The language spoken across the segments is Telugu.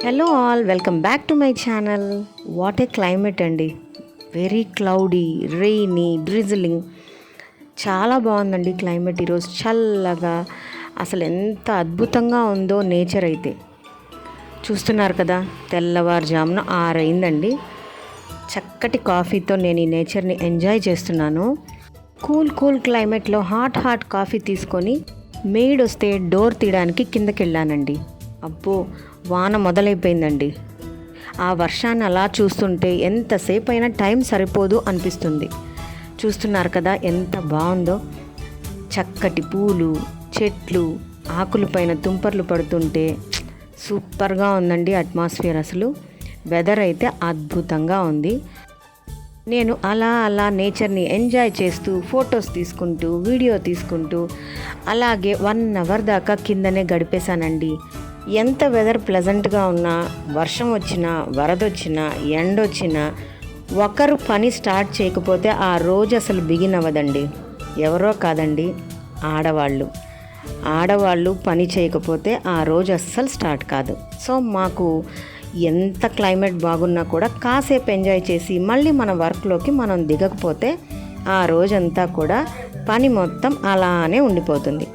Hello all, welcome back to my channel. What a climate అండి. Very cloudy, rainy, drizzling. చాలా బాగుందండి క్లైమేట్ ఈరోజు. చల్లగా అసలు ఎంత అద్భుతంగా ఉందో నేచర్ అయితే. చూస్తున్నారు కదా, తెల్లవారుజామున 6 అయిందండి. చక్కటి కాఫీతో నేను ఈ నేచర్ని ఎంజాయ్ చేస్తున్నాను. కూల్ క్లైమేట్లో హాట్ కాఫీ తీసుకొని మెయిడ్ వస్తే డోర్ తీయడానికి కిందకి వెళ్ళానండి. అబ్బో, వాన మొదలైపోయిందండి. ఆ వర్షాన్ని అలా చూస్తుంటే ఎంతసేపు అయినా టైం సరిపోదు అనిపిస్తుంది. చూస్తున్నారు కదా ఎంత బాగుందో. చక్కటి పూలు, చెట్లు, ఆకులపైన తుంపర్లు పడుతుంటే సూపర్గా ఉందండి అట్మాస్ఫియర్. అసలు వెదర్ అయితే అద్భుతంగా ఉంది. నేను అలా నేచర్ని ఎంజాయ్ చేస్తూ ఫొటోస్ తీసుకుంటూ వీడియో తీసుకుంటూ అలాగే 1 అవర్ దాకా కిందనే గడిపేశానండి. ఎంత వెదర్ ప్లెజెంట్గా ఉన్నా, వర్షం వచ్చినా, వరద వచ్చినా, ఎండ వచ్చినా, ఒకరు పని స్టార్ట్ చేయకపోతే ఆ రోజు అసలు బిగిన్ అవ్వదండి. ఎవరో కాదండి, ఆడవాళ్ళు పని చేయకపోతే ఆ రోజు అస్సలు స్టార్ట్ కాదు. సో మాకు ఎంత క్లైమేట్ బాగున్నా కూడా కాసేపు ఎంజాయ్ చేసి మళ్ళీ మన వర్క్లోకి మనం దిగకపోతే ఆ రోజంతా కూడా పని మొత్తం అలానే ఉండిపోతుంది.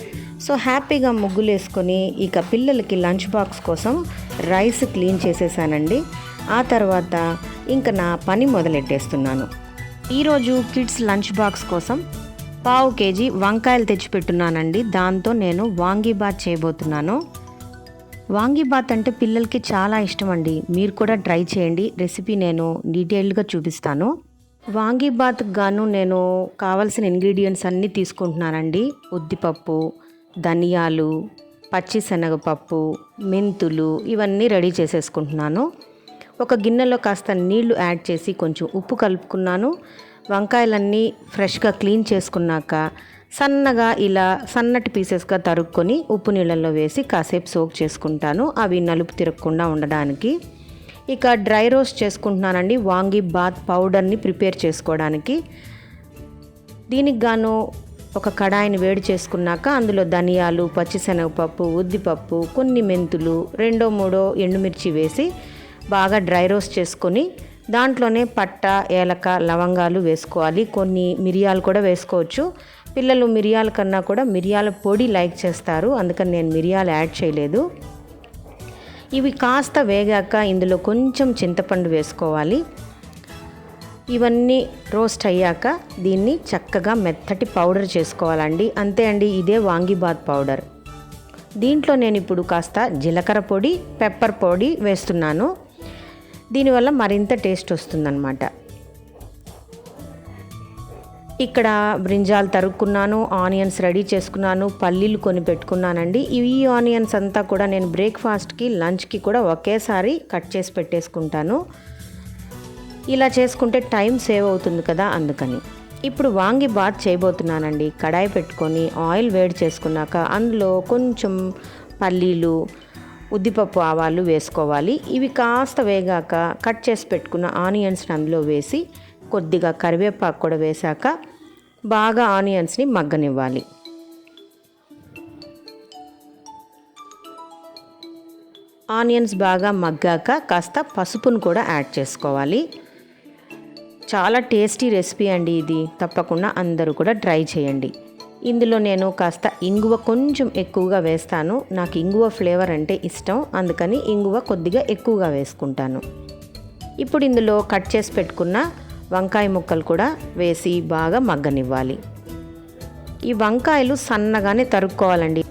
సో హ్యాపీగా ముగ్గులు వేసుకొని ఇక పిల్లలకి లంచ్ బాక్స్ కోసం రైస్ క్లీన్ చేసేసానండి. ఆ తర్వాత ఇంకా నా పని మొదలెట్టేస్తున్నాను. ఈరోజు కిడ్స్ లంచ్ బాక్స్ కోసం 1/2 kg వంకాయలు తెచ్చిపెట్టున్నానండి. దాంతో నేను వాంగీబాత్ చేయబోతున్నాను. వాంగీబాత్ అంటే పిల్లలకి చాలా ఇష్టం అండి. మీరు కూడా ట్రై చేయండి. రెసిపీ నేను డీటెయిల్డ్గా చూపిస్తాను. వాంగీబాత్ గాను నేను కావాల్సిన ఇంగ్రీడియంట్స్ అన్నీ తీసుకుంటున్నానండి. ఉద్దిపప్పు, ధనియాలు, పచ్చిశనగపప్పు, మెంతులు ఇవన్నీ రెడీ చేసేసుకుంటున్నాను. ఒక గిన్నెలో కాస్త నీళ్లు యాడ్ చేసి కొంచెం ఉప్పు కలుపుకున్నాను. వంకాయలన్నీ ఫ్రెష్గా క్లీన్ చేసుకున్నాక సన్నగా ఇలా సన్నటి పీసెస్గా తరుక్కొని ఉప్పు నీళ్ళల్లో వేసి కాసేపు సోక్ చేసుకుంటాను, అవి నలుపు తిరగకుండా ఉండడానికి. ఇక డ్రై రోస్ట్ చేసుకుంటున్నానండి వాంగీబాత్ పౌడర్ని ప్రిపేర్ చేసుకోవడానికి. దీనికి గాను ఒక కడాయిని వేడి చేసుకున్నాక అందులో ధనియాలు, పచ్చిశనగపప్పు, ఉద్దిపప్పు, కొన్ని మెంతులు, 2-3 ఎండుమిర్చి వేసి బాగా డ్రై రోస్ట్ చేసుకొని దాంట్లోనే పట్ట, ఏలక, లవంగాలు వేసుకోవాలి. కొన్ని మిరియాలు కూడా వేసుకోవచ్చు. పిల్లలు మిరియాల కన్నా కూడా మిరియాల పొడి లైక్ చేస్తారు, అందుకని నేను మిరియాలు యాడ్ చేయలేదు. ఇవి కాస్త వేగాక ఇందులో కొంచెం చింతపండు వేసుకోవాలి. ఇవన్నీ రోస్ట్ అయ్యాక దీన్ని చక్కగా మెత్తటి పౌడర్ చేసుకోవాలండి. అంతే అండి, ఇదే వాంగీబాత్ పౌడర్. దీంట్లో నేను ఇప్పుడు కాస్త జీలకర్ర పొడి, పెప్పర్ పొడి వేస్తున్నాను. దీనివల్ల మరింత టేస్ట్ వస్తుందన్నమాట. ఇక్కడ బ్రింజాలు తరుక్కున్నాను, ఆనియన్స్ రెడీ చేసుకున్నాను, పల్లీలు కొని పెట్టుకున్నానండి. ఈ ఆనియన్స్ అంతా కూడా నేను బ్రేక్ఫాస్ట్కి, లంచ్కి కూడా ఒకేసారి కట్ చేసి పెట్టేసుకుంటాను. ఇలా చేసుకుంటే టైం సేవ్ అవుతుంది కదా, అందుకని. ఇప్పుడు వాంగీబాత్ చేయబోతున్నానండి. కడాయి పెట్టుకొని ఆయిల్ వేడి చేసుకున్నాక అందులో కొంచెం పల్లీలు, ఉద్దిపప్పు, ఆవాలు వేసుకోవాలి. ఇవి కాస్త వేగాక కట్ చేసి పెట్టుకున్న ఆనియన్స్ని అందులో వేసి కొద్దిగా కరివేపాకు కూడా వేశాక బాగా ఆనియన్స్ని మగ్గనివ్వాలి. ఆనియన్స్ బాగా మగ్గాక కాస్త పసుపును కూడా యాడ్ చేసుకోవాలి. చాలా టేస్టీ రెసిపీ అండి ఇది. తప్పకుండా అందరూ కూడా ట్రై చేయండి. ఇందులో నేను కాస్త ఇంగువ కొంచెం ఎక్కువగా వేస్తాను. నాకు ఇంగువ ఫ్లేవర్ అంటే ఇష్టం, అందుకని ఇంగువ కొద్దిగా ఎక్కువగా వేసుకుంటాను. ఇప్పుడు ఇందులో కట్ చేసి పెట్టుకున్న వంకాయ ముక్కలు కూడా వేసి బాగా మగ్గనివ్వాలి. ఈ వంకాయలు సన్నగానే తరుక్కోవాలండి.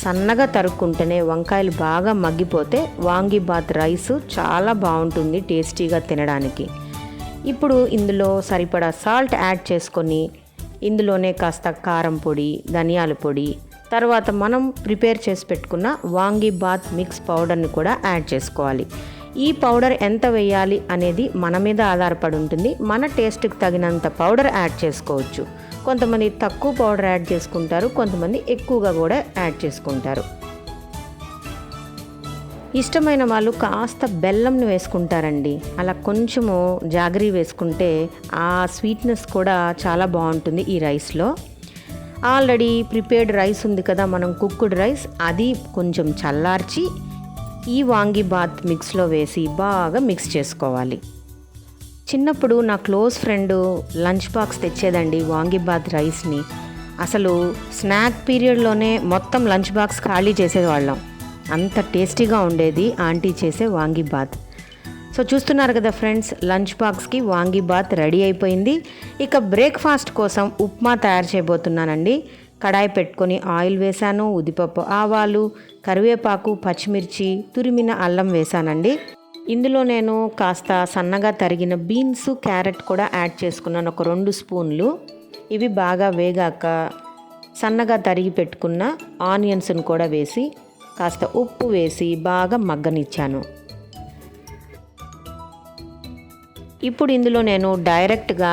సన్నగా తరుక్కుంటేనే వంకాయలు బాగా మగ్గిపోతే వాంగీబాత్ రైస్ చాలా బాగుంటుంది టేస్టీగా తినడానికి. ఇప్పుడు ఇందులో సరిపడా సాల్ట్ యాడ్ చేసుకొని ఇందులోనే కాస్త కారం పొడి, ధనియాల పొడి, తర్వాత మనం ప్రిపేర్ చేసి పెట్టుకున్న వాంగీబాత్ మిక్స్ పౌడర్ని కూడా యాడ్ చేసుకోవాలి. ఈ పౌడర్ ఎంత వేయాలి అనేది మన మీద ఆధారపడి ఉంటుంది. మన టేస్ట్కి తగినంత పౌడర్ యాడ్ చేసుకోవచ్చు. కొంతమంది తక్కువ పౌడర్ యాడ్ చేసుకుంటారు, కొంతమంది ఎక్కువగా కూడా యాడ్ చేసుకుంటారు. ఇష్టమైన వాళ్ళు కాస్త బెల్లంను వేసుకుంటారండి. అలా కొంచెము జాగరీ వేసుకుంటే ఆ స్వీట్నెస్ కూడా చాలా బాగుంటుంది ఈ రైస్లో. ఆల్రెడీ ప్రిపేర్డ్ రైస్ ఉంది కదా, మనం కుక్డ్ రైస్, అది కొంచెం చల్లార్చి ఈ వాంగీబాత్ మిక్స్లో వేసి బాగా మిక్స్ చేసుకోవాలి. చిన్నప్పుడు నా క్లోజ్ ఫ్రెండ్ లంచ్ బాక్స్ తెచ్చేదండి వాంగీబాత్ రైస్ని. అసలు స్నాక్ పీరియడ్లోనే మొత్తం లంచ్ బాక్స్ ఖాళీ చేసేవాళ్ళం. అంత టేస్టీగా ఉండేది ఆంటీ చేసే వాంగీబాత్. సో చూస్తున్నారు కదా ఫ్రెండ్స్, లంచ్ బాక్స్కి వాంగీబాత్ రెడీ అయిపోయింది. ఇక బ్రేక్ఫాస్ట్ కోసం ఉప్మా తయారు చేయబోతున్నానండి. కడాయి పెట్టుకొని ఆయిల్ వేసాను, ఉద్దిపప్పు, ఆవాలు, కరివేపాకు, పచ్చిమిర్చి, తురిమిన అల్లం వేసానండి. ఇందులో నేను కాస్త సన్నగా తరిగిన బీన్స్, క్యారెట్ కూడా యాడ్ చేసుకున్నాను, ఒక 2 స్పూన్లు. ఇవి బాగా వేగాక సన్నగా తరిగి పెట్టుకున్న ఆనియన్స్ను కూడా వేసి కాస్త ఉప్పు వేసి బాగా మగ్గనిచ్చాను. ఇప్పుడు ఇందులో నేను డైరెక్ట్గా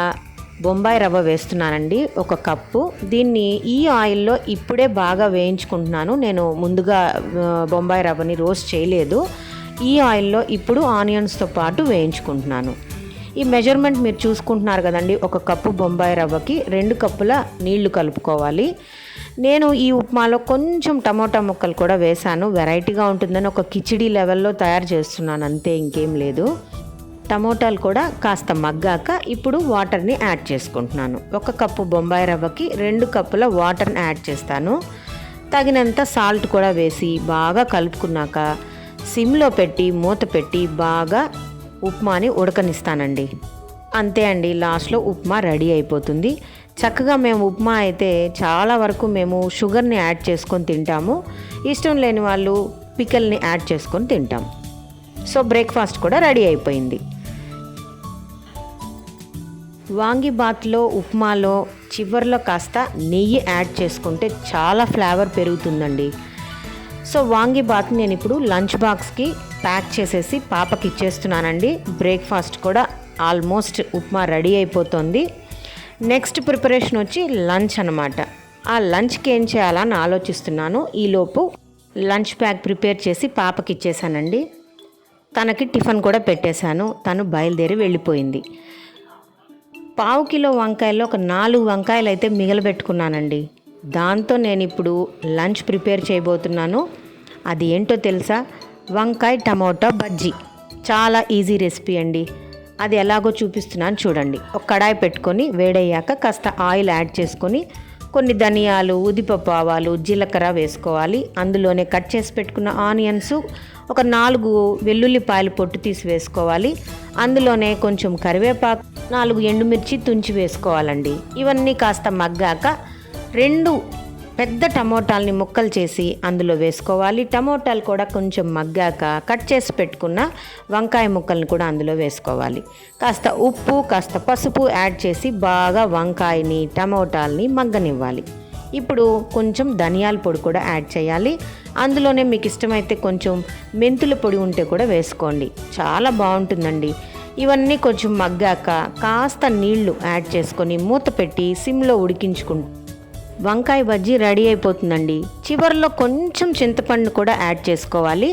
బొంబాయి రవ్వ వేస్తున్నానండి, 1 కప్పు. దీన్ని ఈ ఆయిల్లో ఇప్పుడే బాగా వేయించుకుంటున్నాను. నేను ముందుగా బొంబాయి రవ్వని రోస్ట్ చేయలేదు. ఈ ఆయిల్లో ఇప్పుడు ఆనియన్స్తో పాటు వేయించుకుంటున్నాను. ఈ మెజర్మెంట్ మీరు చూసుకుంటున్నారు కదండి, 1 కప్పు బొంబాయి రవ్వకి 2 కప్పుల నీళ్లు కలుపుకోవాలి. నేను ఈ ఉప్మాలో కొంచెం టమోటా ముక్కలు కూడా వేశాను, వెరైటీగా ఉంటుందని ఒక కిచిడి లెవెల్లో తయారు చేస్తున్నాను, అంతే, ఇంకేం లేదు. టమోటాలు కూడా కాస్త మగ్గాక ఇప్పుడు వాటర్ని యాడ్ చేసుకుంటున్నాను. 1 కప్పు బొంబాయి రవ్వకి 2 కప్పుల వాటర్ని యాడ్ చేస్తాను. తగినంత సాల్ట్ కూడా వేసి బాగా కలుపుకున్నాక సిమ్లో పెట్టి మూత పెట్టి బాగా ఉప్మాని ఉడకనిస్తానండి. అంతే అండి, లాస్ట్లో ఉప్మా రెడీ అయిపోతుంది. చక్కగా మేము ఉప్మా అయితే చాలా వరకు మేము షుగర్ని యాడ్ చేసుకొని తింటాము. ఇష్టం లేని వాళ్ళు పికల్ని యాడ్ చేసుకొని తింటాం. సో బ్రేక్ఫాస్ట్ కూడా రెడీ అయిపోయింది. వాంగీబాత్లో ఉప్మాలో చివర్లో కాస్త నెయ్యి యాడ్ చేసుకుంటే చాలా ఫ్లేవర్ పెరుగుతుందండి. సో వాంగీబాత్ నేను ఇప్పుడు లంచ్ బాక్స్కి ప్యాక్ చేసేసి పాపకి ఇచ్చేస్తున్నానండి. బ్రేక్ఫాస్ట్ కూడా ఆల్మోస్ట్ ఉప్మా రెడీ అయిపోతుంది. నెక్స్ట్ ప్రిపరేషన్ వచ్చి లంచ్ అనమాట. ఆ లంచ్కి ఏం చేయాలని ఆలోచిస్తున్నాను. ఈలోపు లంచ్ ప్యాక్ ప్రిపేర్ చేసి పాపకి ఇచ్చేసానండి. తనకి టిఫిన్ కూడా పెట్టేశాను. తను బయలుదేరి వెళ్ళిపోయింది. 1/2 కిలో వంకాయల్లో ఒక 4 వంకాయలు అయితే మిగలబెట్టుకున్నానండి. దాంతో నేను ఇప్పుడు లంచ్ ప్రిపేర్ చేయబోతున్నాను. అది ఏంటో తెలుసా? వంకాయ టమోటా బజ్జీ. చాలా ఈజీ రెసిపీ అండి. అది ఎలాగో చూపిస్తున్నాను చూడండి. ఒక కడాయి పెట్టుకొని వేడయ్యాక కాస్త ఆయిల్ యాడ్ చేసుకొని కొన్ని ధనియాలు, ఉద్దిపప్పు, ఆవాలు, జీలకర్ర వేసుకోవాలి. అందులోనే కట్ చేసి పెట్టుకున్న ఆనియన్స్, ఒక 4 వెల్లుల్లిపాయలు పొట్టు తీసి వేసుకోవాలి. అందులోనే కొంచెం కరివేపాకు, 4 ఎండుమిర్చి తుంచి వేసుకోవాలండి. ఇవన్నీ కాస్త మగ్గాక 2 పెద్ద టమోటాలని ముక్కలు చేసి అందులో వేసుకోవాలి. టమోటాలు కూడా కొంచెం మగ్గాక కట్ చేసి పెట్టుకున్న వంకాయ ముక్కల్ని కూడా అందులో వేసుకోవాలి. కాస్త ఉప్పు, కాస్త పసుపు యాడ్ చేసి బాగా వంకాయని, టమోటాలని మగ్గనివ్వాలి. ఇప్పుడు కొంచెం ధనియాల పొడి కూడా యాడ్ చేయాలి. అందులోనే మీకు ఇష్టమైతే కొంచెం మెంతుల పొడి ఉంటే కూడా వేసుకోండి, చాలా బాగుంటుందండి. ఇవన్నీ కొంచెం మగ్గాక కాస్త నీళ్లు యాడ్ చేసుకొని మూత పెట్టి సిమ్లో ఉడికించుకుంటూ వంకాయ బజ్జీ రెడీ అయిపోతుందండి. చివరిలో కొంచెం చింతపండు కూడా యాడ్ చేసుకోవాలి.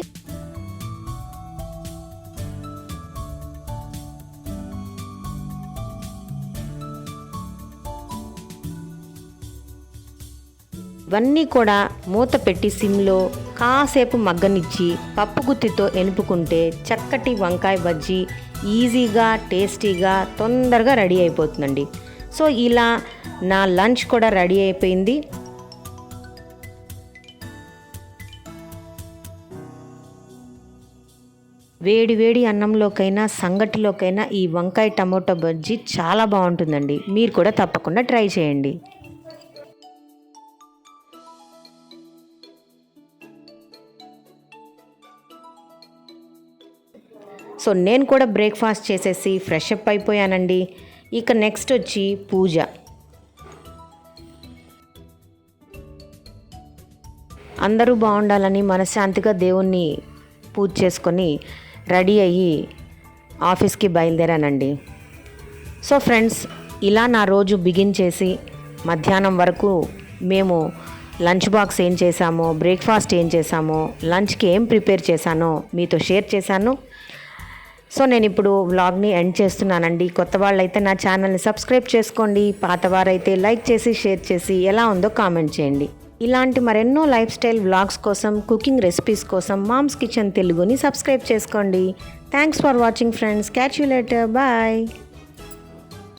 ఇవన్నీ కూడా మూత పెట్టి సిమ్లో కాసేపు మగ్గనిచ్చి పప్పు గుత్తితో ఎనుపుకుంటే చక్కటి వంకాయ బజ్జీ ఈజీగా, టేస్టీగా, తొందరగా రెడీ అయిపోతుందండి. సో ఇలా నా లంచ్ కూడా రెడీ అయిపోయింది. వేడి వేడి అన్నంలోకైనా సంగటిలోకైనా ఈ వంకాయ టమోటా బజ్జీ చాలా బాగుంటుందండి. మీరు కూడా తప్పకుండా ట్రై చేయండి. సో నేను కూడా బ్రేక్ఫాస్ట్ చేసేసి ఫ్రెష్ అప్ అయిపోయానండి. ఇక నెక్స్ట్ వచ్చి పూజ. అందరూ బాగుండాలని మనశ్శాంతిగా దేవుణ్ణి పూజ చేసుకొని రెడీ అయ్యి ఆఫీస్కి బయలుదేరానండి. సో ఫ్రెండ్స్, ఇలా నా రోజు బిగిన్ చేసి మధ్యాహ్నం వరకు మేము లంచ్ బాక్స్ ఏం చేశామో, బ్రేక్ఫాస్ట్ ఏం చేశామో, లంచ్కి ఏం ప్రిపేర్ చేశానో మీతో షేర్ చేశాను. సో నేను ఇప్పుడు వ్లాగ్ని ఎండ్ చేస్తున్నానండి. కొత్త వాళ్ళైతే నా ఛానల్ని సబ్స్క్రైబ్ చేసుకోండి. పాతవారైతే లైక్ చేసి షేర్ చేసి ఎలా ఉందో కామెంట్ చేయండి. ఇలాంటి మరెన్నో లైఫ్ స్టైల్ వ్లాగ్స్ కోసం, కుకింగ్ రెసిపీస్ కోసం మామ్స్ కిచెన్ తెలుగుని సబ్స్క్రైబ్ చేసుకోండి. Thanks for watching friends. Catch you later. Bye.